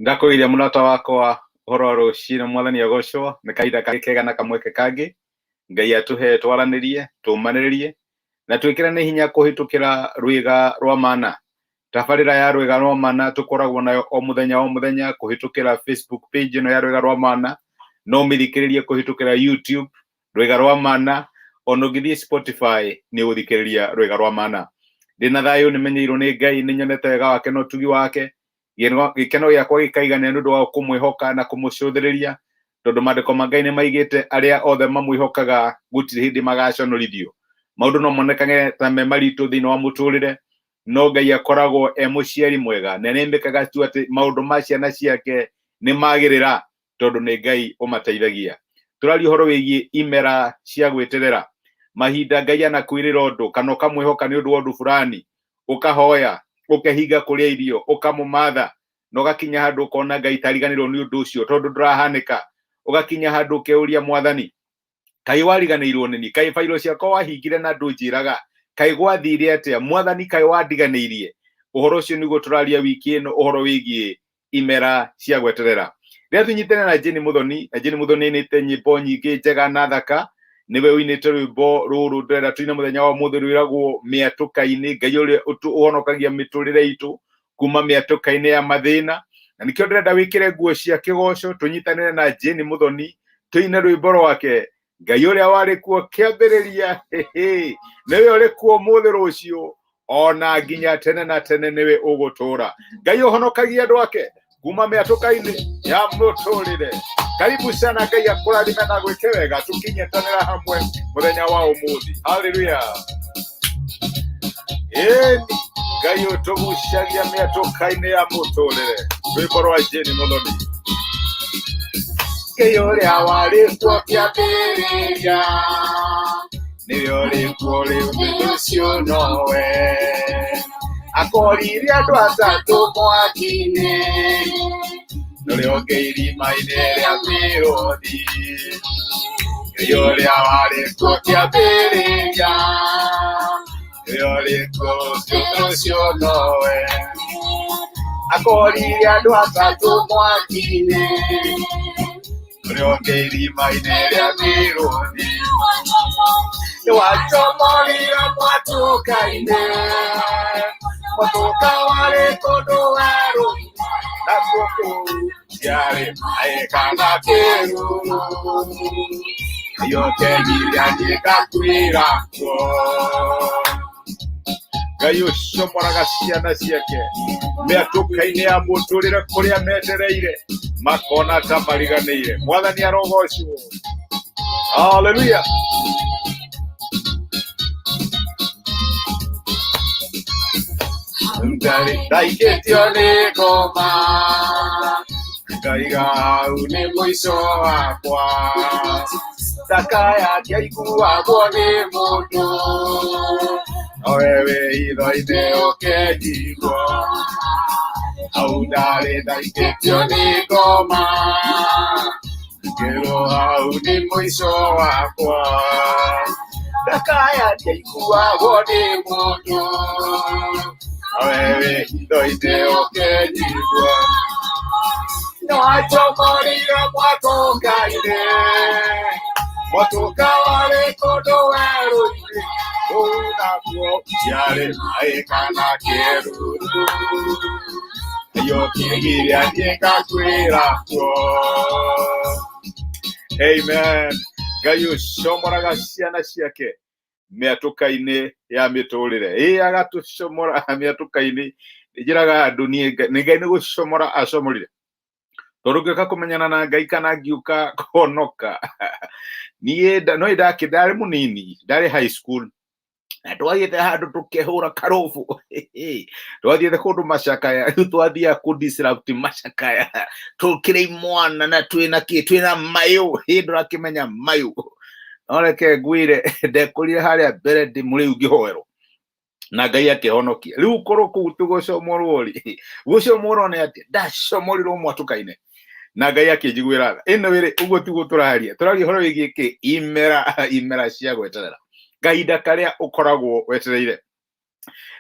Ndakwĩria mũrata wakwa ũhoro wa rũciinĩ mwathani agocwo nĩ kahinda kega na kamweke kangĩ Ngai atũhe twaranĩrie tũmanĩrĩrie na twĩkĩrane hinya kũhĩtũkĩra rwĩga rwa mana. Tabarĩra ya rwĩga rwa mana tũkoragwo nayo o mũthenya kũhĩtũkĩra Facebook page ĩno ya rwĩga rwa mana, no mĩthikĩrĩrie kũhĩtũkĩra YouTube rwĩga rwa mana, ona ũngĩthiĩ Spotify nĩ ũthikĩrĩria rwĩga rwa mana. Ndĩna thayũ nĩmenyeirwo nĩ Ngai, nĩnyonete wega wake na ũtugi wake, gĩkeno gĩakwa gĩkaigania nĩ ũndũ wa kũmwĩhoka na kũmũcũthĩrĩria, tondũ maandĩko ma Ngai nĩmaigĩte arĩa othe mamwĩhokaga gũtirĩ hĩndĩ magaconorithio. Maũndũ no monekage ta me maritũ thĩinĩ wa mũtũrĩre, no Ngai akoragwo mũciari mwega na nĩaimĩkaga tu atĩ maũndũ ma ciana ciake nĩmagĩrĩra, tondũ nĩ Ngai ũmateithagia. Tũraria ũhoro wĩgiĩ imera cia gwĩterera, mahinda Ngai anakwĩrĩra ũndũ kana ũkamwĩhoka nĩ ũndũ wa ũndũ fulani, ũkahoya ũkehinga kũrĩa irio ũkamũmatha, na ũgakinya handũ ũkona Ngai tariganĩrwo nĩ ũndũ ũcio tondũ ndũrahanĩka, ũgakinya handũ ũkeuria Mwathani, kaĩ wariganĩirwo nĩ niĩ? Kaĩ bairũ ciakwa wahingire na ndũnjĩraga? Kaĩ gwathire atĩa? Mwathani kaĩ wandiganĩirie? Ũhoro ũcio nĩguo tũraria wiki ĩno, ũhoro wĩgiĩ imera cia gweterera. Rĩrĩa tũnyitane na Jane Muthoni, na Jane Muthoni nĩainĩte nyĩmbo nyingĩ njega na thaka, nĩwe ũinĩte rwĩmbo rũrũ ndĩrenda tũine mũthenya wa ũmũthĩ rwĩragwo mĩatũka-inĩ, Ngai ũrĩa ũhonokagia mĩtũrĩre itũ kuma mĩatũka-inĩ ya mathĩna. Na nĩkĩo ndĩrenda wĩkĩre nguo cia kĩgoco tũnyitanĩre na Jane Muthoni tũine rwĩmbo rwake Ngai ũrĩa warĩ kuo kĩambĩrĩria, nĩwe ũrĩ kuo ũmũthĩ rũciũ ona nginya tene na tene, nĩwe ũgũtũra. Ngai ũhonokagia andũ ake kuma mĩatũka-inĩ ya mũtũrĩre. Karibu sana, Ngai akũrathime na gwĩke wega tũkinyitanĩra hamwe mũthenya wa ũmũthĩ. Haleluya. Ngai ũtũgucagia mĩatũka-inĩ ya mũtũrĩre. Rwĩmbo rwa Jane Muthoni. Ngai ũrĩa warĩ kuo kĩambĩrĩria, nĩwe ũrĩ kuo rĩu thutha ũcio nowe akoririe andũ atatũ mwaki-inĩ, nũrĩonge irima-inĩ rĩa mĩrũthi. Ngai ũrĩa warĩ kuo kĩambĩrĩria, nĩwe ũrĩ kuo thutha ũcio nowe akoririe andũ atatũ mwaki-inĩ, nũrĩonge irima-inĩ rĩa mĩrũthi. Nĩwacomorire mwatũka-inĩ, mwatũka warĩ kũndũ werũ-inĩ, nakuo kũu ciarĩ maĩ kana kĩruru, nĩyokenirie ngakwĩra kuo. Ngai ũcomoraga ciana ciake mĩatũka-inĩ ya mũtũrĩre kũrĩa mendereire makona ta mariganĩire. Mwathani arogocwo. Haleluya. Ndaikĩtio nĩ ngoma, ngaiga hau nĩ mũico wakwa, ndakaya ndiaiguagwo nĩ mũndũ, nowe wĩ hitho-inĩ ũkenjigwo. Hau ndarĩ ndaikĩtio nĩ ngoma, ngĩrwo hau nĩ mũico wakwa, ndakaya ndiaiguagwo nĩ mũndũ, nowe wĩ hitho-inĩ ũkenjigwo. Nĩwacomorire mwatũka-inĩ, mwatũka warĩ kũndũ werũ-inĩ, kũu nakuo ciarĩ maĩ kana kĩruru, nĩyokĩgiria niĩ ngakwĩra kuo. Amen. Ngai ũcomoraga ciana ciake mĩatũka-inĩ ya mĩtũrĩre. Agatũcomora mĩatũka-inĩ. Njĩraga andũ nĩ Ngai nĩ gũcomora acomorire, tondũ ngĩũka kũmenyana na Ngai kana ngiũka kũhonoka. Niĩ no ndarĩ mũnini, ndarĩ high school, na twathiĩte handũ tũkehũra karũbũ. Twathiĩte kũndũ macakaya, rĩu twathiaga kũ-disrupt macakaya tũkĩrĩ imwana na twĩna mayũ. Ndũrakĩmenya mayũ. No reke ngwĩre ndekũrire harĩa mbere ndĩ mũrĩu ngĩhoerwo na Ngai akĩhonokia. Rĩu korwo kũu tũgũcomorwo-rĩ, gũcomorwo nĩ atĩ ndacomorirwo mwatũka-inĩ na Ngai akĩnjiguĩra tha. Ĩno rĩ, ũguo tiguo tũraria ũhoro wĩgiĩ kĩ? Imera cia gweterera, kahinda karĩa ũkoragwo wetereire.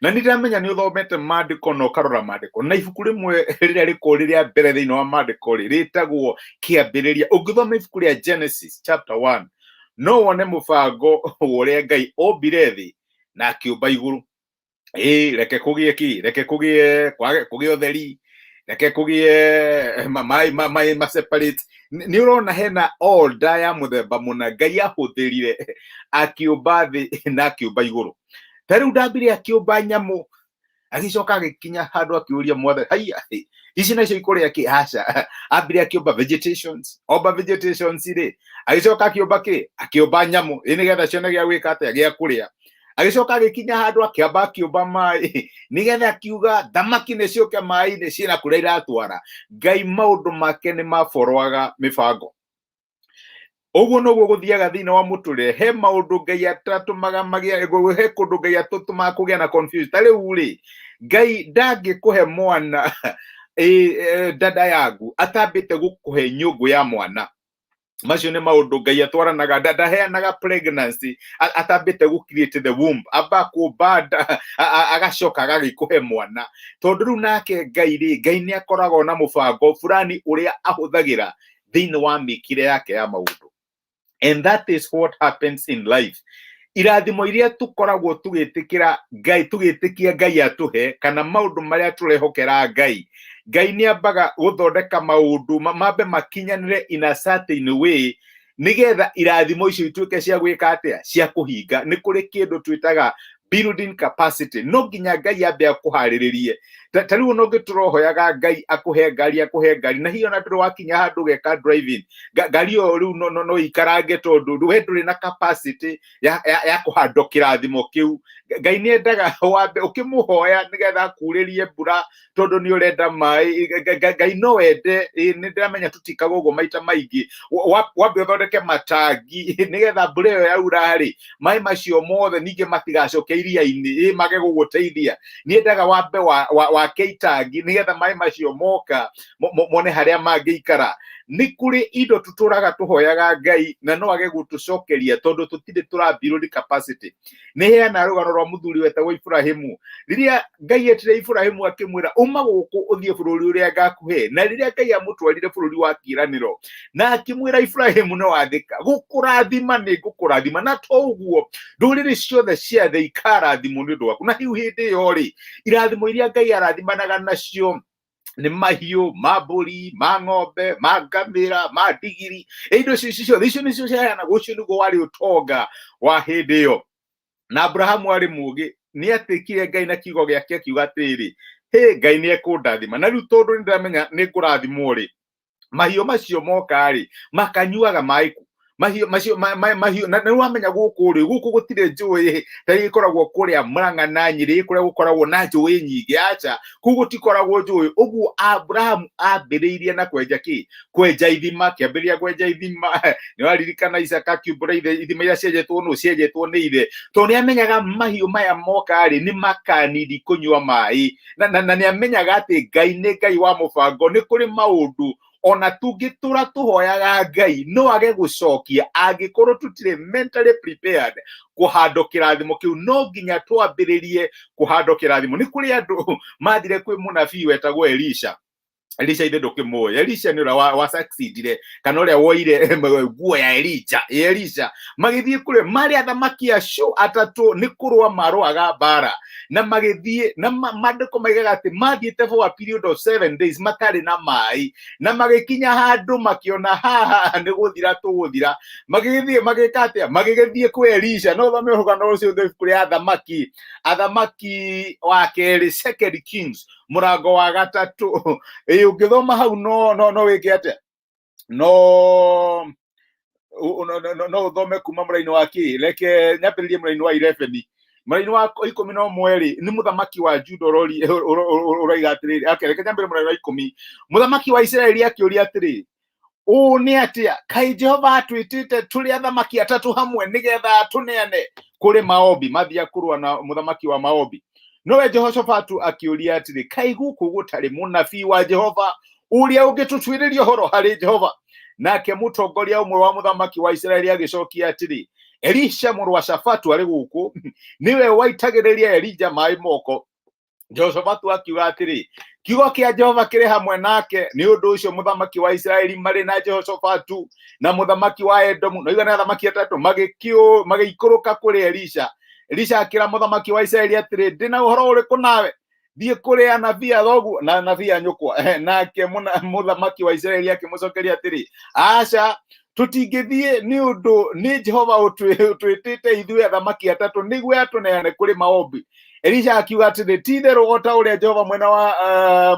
na ndiramenya ni uthomete mandiko no karora mandiko na ibuku rimwe riria riko riria mbere thiini wa mandiko ritagwo kiambiriria. Ungithoma ibuku ria Genesis chapter 1 no wone mubango uria Ngai ombire thi na akiumba iguru. Reke kugie utheri, reke kugie mai separate. Ni urona hena order ya muthemba muna Ngai ahuthirire akiumba thi na akiumba iguru. Tariu ndambire akiumba nyamu agicoka agikinya handu akiuria Mwathani haiya ici nacio ikuria ki aca ambire akiumba vegetations ri agicoka akiumba ki akiumba nyamu nigetha cione gia gwika atia gia kuria. Agicoka agikinya handu akiamba akiumba mai nigetha akiuga thamaki ni ciuke mai ni ciina kuria iratwara. Ngai maundu make ni maborwaga mibango. Uguo noguo guthiaga thiini wa muture. He maundu Ngai atatumaga magia he kundu Ngai atutumaga kugia na confused. Tariu ri Ngai ndangikuhe mwana dada yagu atambite gukuhe nyungu ya mwana. Macio ni maundu Ngai atwaranaga. Ndaheanaga pregnancy atambite gu create the womb amba kubanda agacoka agagikuhe mwana. Tondu riu nake Ngai ni akoragwo na mubango fulani uria ahuthagira thiini wa mikire yake ya maundu. And that is what happens in life. Irathimo iria tukoragwo tugitikira Ngai atuhe kana maundu maria turehokera Ngai ni ambaga guthondeka maundu mambe makinyanire in a certain way nigetha irathimo icio ituike cia gwika atia cia kuhinga. Ni kuri kindu twitaga building capacity. No nginya Ngai ambe akuhariririe. Tariu no ngiturohoyaga Ngai akuhe ngari na hiyo na turi wakinya handu geka driving ngari o riu no ikarange tondu we nduri na capacity ya kuhando kirathimo kiu. Ngai ni endaga wambe ukimuhoya nigetha kuririe mbura tondu ni urenda mai. Ngai no wende ni ndiramenya tutikaga uguo maita maingi wambe uthondeke matangi nigetha mbura iyo yaura ri mai macio mothe ninge matigacoke iria-ini mage guguteithia. Ni endaga wambe wa keitangi nigetha mai macio moka mone haria mangiikara. Ni kuri indo tuturaga tuhoyaga Ngai na no age gutucokeria tondu tutire tura build capacity. Ni heana rugano rwa muthuri wetagwo Ibrahimu. Riria Ngai etire Ibrahimu akimwira uma guku uthie bururi uria ngakuhe na riria Ngai amutwarire bururi wa kiraniro na akimwira Ibrahimu no wathika gukurathima ni gukurathima na to uguo nduriri ciothe cia thĩ ikarathimwo ni undu waku. Na hiu hindi yo ri irathimo iria Ngai arathimanaga nacio ni mahiu maburi ma ng'ombe ma ngamira ma ndigiri indo cicio icio nicio ciana gucio niguo wari utonga wa hindi yo. Na Abrahamu ari mugi ni atikire Ngai na kiugo giake akiuga atiri Ngai ni ekundathima. Na riu tondu ndiramenya ni ngurathimwo ri mahiu macio moka ri makanyuaga mai mahiu na wamenya guku gutire njui tari ikoragwo kuria Murang'a na Nyeri kuria gukoragwo na njui nyingi acha kugu tikoragwo njui. Uguo Abraham ambiriirie na kwenja ithima kiambiria kwenja ithima. Ni waririkana Isaka akiumbura ithima iria cienjetwo ni ithe tondu ni amenyaga mahiu maya moka ri ni makanidi kunyua mai na ni amenyaga ati Ngai ni Ngai wa mubango. Ni kuri maundu ona tungitura tuhoyaga Ngai no age gucokia angikorwo tutire mentally prepared kuhando kirathimo kiu. No nginya twambiririe kuhando kirathimo. Ni kuri andu mathire kwi munabii wetagwo Elisha ithe ndukimuoya. Elisha ni ura wa succeedire kana uria woire nguo ya Elisha magithie kure mari athamaki acio atatu ni kurwa marwaga bara na magithie na mandiko maigaga ati mathiete for a period of 7 days matari na mai na magikinya handu makiona haha ni guthira tuguthira magithie magikatia magithie kwi Elisha. No thome rugano rucio kuri athamaki wa keri 2 Kings murango wa gatatu. Ungithoma hau no wike atia no uthome kuma muraini wa reke nyambiririe muraini wa 11 muraini wa 11 ni muthamaki wa Juda uraiga atiriri. Reke nyambire muraini wa 10 muthamaki wa Israeli akiuria atiri ni atia kai Jehova atwitite turi athamaki atatu hamwe nigetha tuneane kuri Maobi mathia kurwa na muthamaki wa Maobi. Nowe Jehoshafatu akiuria atiri kai guku gutari munabii wa Jehova uria ungitutwiriria horo hari Jehova. Nake mutongoria umwe wa muthamaki wa Israeli agicokia atiri Elisha mũrũ wa Shafatu arĩ gũkũ niwe waitagĩrĩria Elija maĩ moko. Jehoshafatu akiuga atĩrĩ, kiugo kĩa Jehova kĩrĩ hamwe nake. Nĩ ũndũ ũcio mũthamaki wa Isiraeli marĩ na Jehoshafatu na mũthamaki wa Edomu, na igana athamaki atatũ magĩikũrũka kũrĩ Elisha. Elisha akĩra mũthamaki wa Isiraeli atĩrĩ, ndĩna ũhoro ũrĩkũ nawe? Thiĩ kũrĩ anabii a thoguo na anabii a nyũkwa. Nake mũthamaki wa Isiraeli akĩmũcokeria atĩrĩ, aca, tũtingĩthiĩ nĩ ũndũ nĩ Jehova ũtwĩtĩte ithuĩ athamaki atatũ nĩguo atũneane kũrĩ maombi. Elisha akiuga atĩrĩ, ti-itherũ o ta ũrĩa Jehova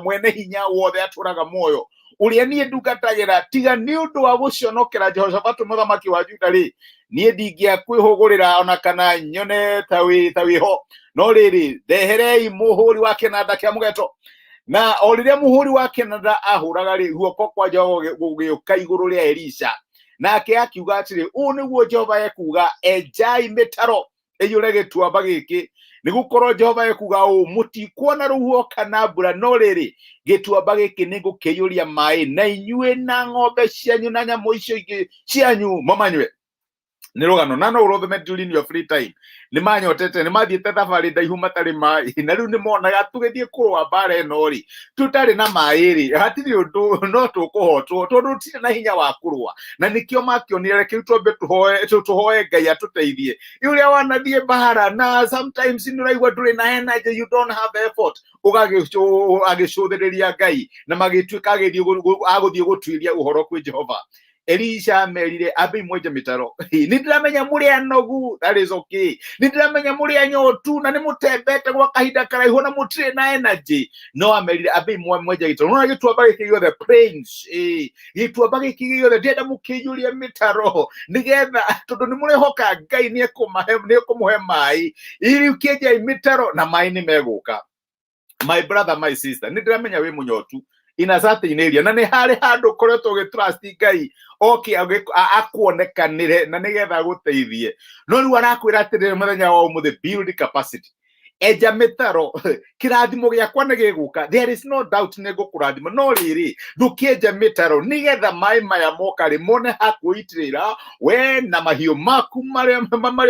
mwene hinya wothe atũraga muoyo, ũrĩa niĩ ndungatagĩra, tiga nĩ ũndũ wa gũconokera Jehoshafatu mũthamaki wa Juda rĩ, niĩ ndingĩakwĩhũgũrĩra ona kana nyone ta wĩho. No rĩrĩ, ndeherei mũhũri wa kĩnanda kĩa mũgeto. Na o rĩrĩa mũhũri wa kĩnanda ahũraga rĩ, guoko kwa Jehova gũgĩũka igũrũ rĩa Elisha. Nake akiuga atĩrĩ, ũũ nĩguo Jehova ekuga, enjai mĩtaro ĩiyũre gĩtuamba gĩkĩ. Nĩgũkorwo Jehova ekuga ũũ, mũtikuona rũhuho kana mbura, no rĩrĩ, gĩtuamba gĩkĩ nĩngũkĩiyũria maĩ, na inyuĩ na ng'ombe cianyu na nyamũ icio ingĩ cianyu mamanyue. Nĩ rũgano na no ũrũthome during your free time. Nĩmanyotete, nĩmathiĩte thabarĩ ndaihu matarĩ maĩ, na rĩu nĩmonaga tũgĩthiĩ kũrũa mbara ĩno rĩ, tũtarĩ na maĩ rĩ, hatirĩ ũndũ no tũkũhotwo, tondũ tũtirĩ na hinya wa kũrũa. Na nĩkĩo makĩonire reke twambe tũhoe Ngai atũteithie. Ũrĩa wanathiĩ mbara na sometimes nĩũraigua ndũrĩ na energy, you don't have effort, ũgagĩcũthĩrĩria Ngai na magĩtuĩka agũthiĩ gũtuĩria ũhoro kwĩ Jehova. Elisha merire, ambe mwenje mĩtaro. Nĩndĩramenya mũrĩ anogu, that is okay. Nĩndĩramenya mũrĩ anyotu na nĩmũtembete gwa kahinda karaihu na mũtirĩ na energy. No amerire, ambe mwenje gĩtaro. Nona gĩtuamba gĩkĩ gĩothe plains, gĩtuamba gĩkĩ gĩothe ndĩrenda mũkĩiyũrie mĩtaro, nĩgetha tondũ nĩmũrehoka Ngai nĩekũmũhe maĩ, ili ũkĩenjai mĩtaro na maĩ nĩmegũka. My brother, my sister, nĩndĩramenya wĩ mũnyotu inasatinĩria, na nĩ harĩ handũ koretwo gĩtrust Ngai oke akuonekanĩre na nĩgetha gũteithie. No rĩu arakwĩra atĩrĩrĩ mũthenya wa ũmũthĩ, build capacity. Enja mĩtaro, kĩrathimo gĩakwa nĩgĩgũka. There is no doubt nĩngũkũrathima, no rĩrĩ, ndũkĩenja mĩtaro nĩgetha maĩ maya moka rĩ, mone hakũitĩrĩra we na mahiũ maku marĩa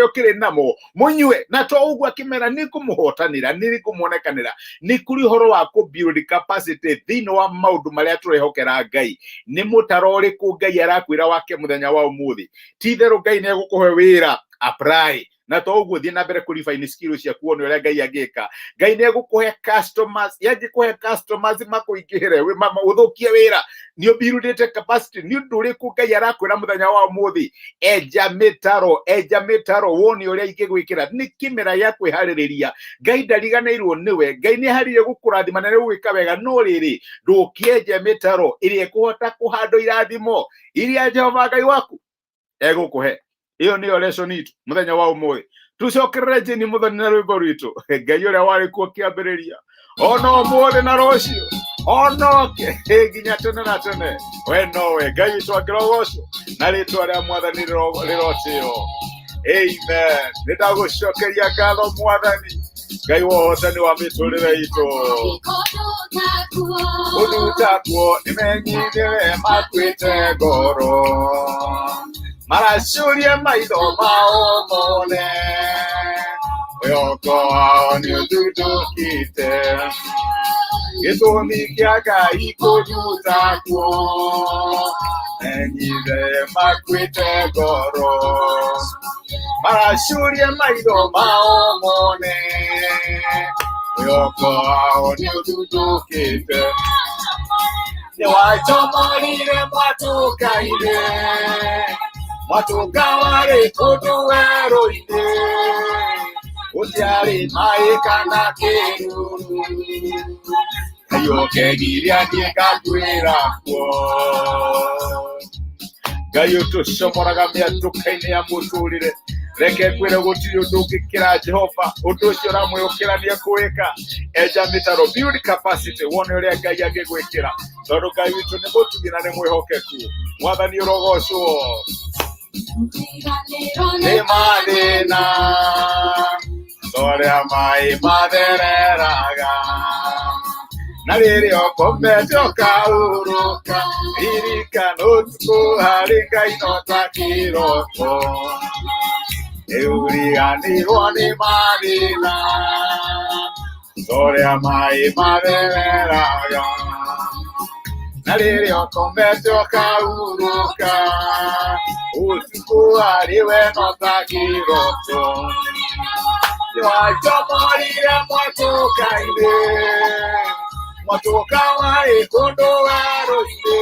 ũkĩrĩ namo mũnyue. Na to ũguo akĩmera nĩngũmũhotanĩra, nĩngũmuonekanĩra. Nĩ kũrĩ ũhoro wa build capacity thĩinĩ wa maũndũ marĩa tũrehokera Ngai. Nĩ mũtaro ũrĩkũ Ngai arakwĩra wake mũthenya wa ũmũthĩ? Ti-itherũ Ngai nĩegũkũhe wĩra, apply. Na to ũguo thiĩ na mbere kũrifine skill ciaku one ũrĩa Ngai angĩka. Ngai nĩegũkũhe customers, yangĩkũhe customers makũingĩhĩre ũthũkie wĩra. Nĩ buildĩte capacity, nĩ ũndũ ũrĩkũ Ngai arakwĩra mũthenya wa ũmũthĩ? Enja mĩtaro wone ũrĩa ingĩgwĩkĩra. Nĩ kĩmera gĩa kwĩharĩrĩria. Ngai ndariganĩirwo nĩwe, Ngai nĩeharĩirie gũkũrathima na nĩgũgwĩka wega, no rĩrĩ, ndũkĩenja mĩtaro ĩrĩa ĩkũhota kũhandwo irathimo iria Jehova Ngai waku egũkũhe. Iyo nĩyo lesson itu mũthenya wa ũmũthĩ. Tucokerere Jeni Muthoni na rwĩmbo rwitũ. Ngai ũrĩa warĩ kuo kĩambĩrĩria, ona ũmũthĩ na rũciũ, onoke nginya tene na tene. We nowe Ngai witũ akĩrogocwo na rĩtwa rĩa Mwathani rĩrotĩo. Amen. Nĩndagũcokeria ngatho Mwathani, Ngai wa ũhotani wa mĩtũrĩre itũ. Ũndũ utakuo nĩmenyithĩre makwĩte ngoro, maracuria maitho mao mone, wĩhoko wao nĩũthundũkĩte, gĩtũmi kĩa Ngai kũnduta kuo, menyithĩre makwĩte ngoro, maracuria maitho mao mone, wĩhoko wao nĩũthundũkĩte. Nĩwatomorire mwatũka-inĩ, mwatũka warĩ kũndũ werũ-inĩ, gũtiarĩ maĩ kana kĩruru, Ngai ũkegiria niĩ ngakwĩra kuo. Ngai ũtũcomoraga mĩatũka-inĩ ya mũtũrĩre, reke kwĩre gũtirĩ ũndũ ũngĩkĩra Jehova, ũndũ ũcio ũramwĩhokera nĩekũwĩka. Enja mĩtaro, build capacity, wone ũrĩa Ngai angĩgwĩkĩra, tondũ Ngai witũ nĩ mũtugi na nĩ mwĩhokeku. Mwathani ũrogocwo. Nĩ mathĩna torĩa maĩ mathereraga, na rĩrĩa ũkomete ũkaurũka, ririkana ũtukũ harĩ Ngai no ta kĩroto. Euriganirwo ni marina Soria mai mareveraga Na rĩrĩa ũkomete ũkahuruka Ũtukũ ariwe no ta kĩroto Nĩwajomorire mwatũka-inĩ Mwatũka warĩ kũndũ werũ-inĩ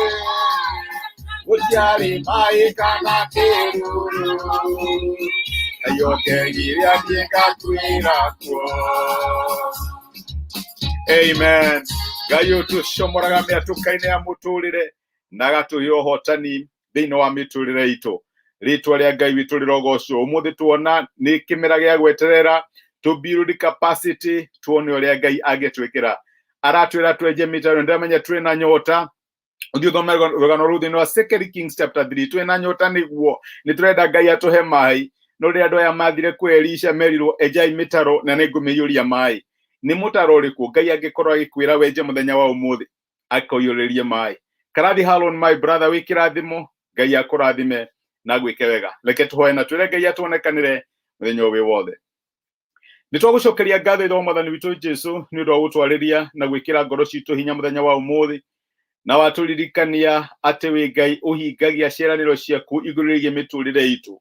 Gũtiarĩ maĩ kana kĩruru Ayokegire akĩngakwĩra kuo Amen. Ngai ũtũcomoraga mĩatũka-inĩ ya mũtũrĩre na agatũhe ũhotani thĩinĩ wa mĩtũrĩre itũ. Rĩtwa rĩa Ngai witũ rĩrogocwo. Ũmũthĩ tuona nĩ kĩmera gĩa gweterera to build capacity tuone ũrĩa Ngai angĩtwĩkĩra. Aratwĩra twenje mĩtaro ndamenya twĩ na nyota. Ũngĩthoma rũgano rũu thĩinĩ wa 2 Kings chapter 3 twĩ na nyota nĩguo nĩtũrenda Ngai atũhe maĩ. No rĩrĩa andũ aya mathire kwĩ Elisha merirwo enjai mĩtaro na nĩngũmĩiyũria maĩ. Nĩ mũtaro ũrĩkũ Ngai angĩkorwo agĩkwĩra wenje mũthenya wa ũmũthĩ akoiyũrĩrie maĩ. Karathi Harun my brother wĩkĩrathimo Ngai akũrathime na gwĩke wega. Reke tũhoe na twĩre Ngai atuonekanĩre mũthenya ũyũ wothe. Nĩtwagũcokeria ngatho ithuĩ Mwathani witũ Jesũ nĩ ũndũ wa gũtwarĩria na gwĩkĩra ngoro citũ hinya mũthenya wa ũmũthĩ na watũririkania atĩ wĩ Ngai ũhingagia ciĩranĩro ciaku igũrũ rĩgiĩ mĩtũrĩre itũ.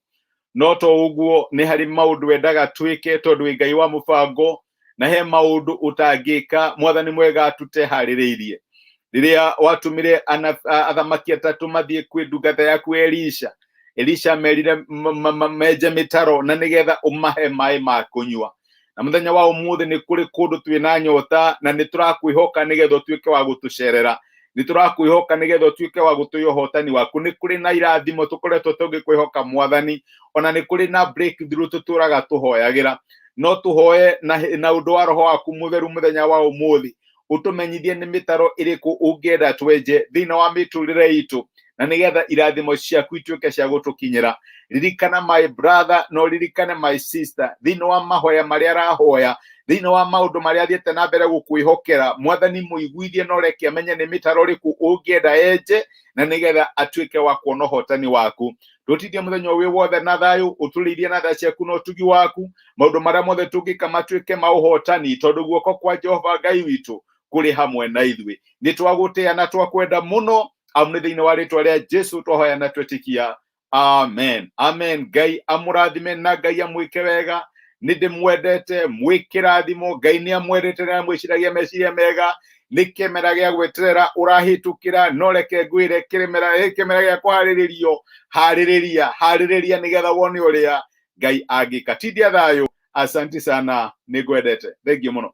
No to ũguo nĩ harĩ maũndũ wendaga twĩke tondũ wĩ Ngai wa mũbango na he maũndũ ũtangĩka Mwathani mwega tũteharĩrĩirie. Rĩrĩa watũmire athamaki atatũ mathiĩ kwĩ ndungata yaku Elisha. Elisha merire menje mĩtaro na nĩgetha ũmahe maĩ ma kũnyua. Na mũthenya wa ũmũthĩ nĩ kũrĩ kũndũ twĩna nyota na nĩtũrakwĩhoka nĩgetha ũtuĩke wa gũtũcerera. Nĩtũrakwĩhoka nĩgetha ũtuĩke wa gũtũhe ũhotani waku. Nĩ kũrĩ na irathimo tũkoretwo tũngĩkwĩhoka Mwathani, ona nĩ kũrĩ na breakthrough tũtũraga tũhoyagĩra. No tũhoe na ũndũ wa roho waku mũtheru mũthenya wa ũmũthĩ ũtũmenyithie nĩ mĩtaro ĩrĩkũ ũngĩenda twenje thĩinĩ wa mĩtũrĩre itũ na nĩgetha irathimo ciaku ituĩke cia gũtũkinyĩra. Ririkana my brother no ririkane my sister thĩinĩ wa mahoya marĩa arahoya, thĩinĩ wa maũndũ marĩa athiĩte na mbere gũkwĩhokera. Mwathani mũiguithie na ũreke amenye nĩ mĩtaro ĩrĩkũ ũngĩenda enje na nĩgetha atuĩke wa kuona ũhotani waku. Tũtithie mũthenya ũyũ wothe na thayũ, ũtũrĩithie na tha ciaku na ũtugi waku, maũndũ marĩa mothe tũngĩka matuĩke ma ũhotani tondũ guoko kwa Jehova Ngai witũ kũrĩ hamwe na ithuĩ. Nĩtwagũtĩĩa na twakwenda mũno amu nĩ thĩinĩ wa rĩtwa rĩa Jesũ twahoya na twĩtĩkia. Amen. Amen. Ngai amũrathime na Ngai amwĩke wega. Nĩndĩmwendete mwĩkĩrathimo. Ngai nĩamwendete na mwĩciragia meciria mega. Nĩ kĩmera gĩa gweterera ũrahĩtũkĩra, no reke ngwĩre kĩmera gĩa kũharĩrĩrio. Harĩrĩria nĩgetha wone ũrĩa Ngai angĩka. Tithia thayũ. Asanti sana, nĩngwendete. Thengiũ mũno.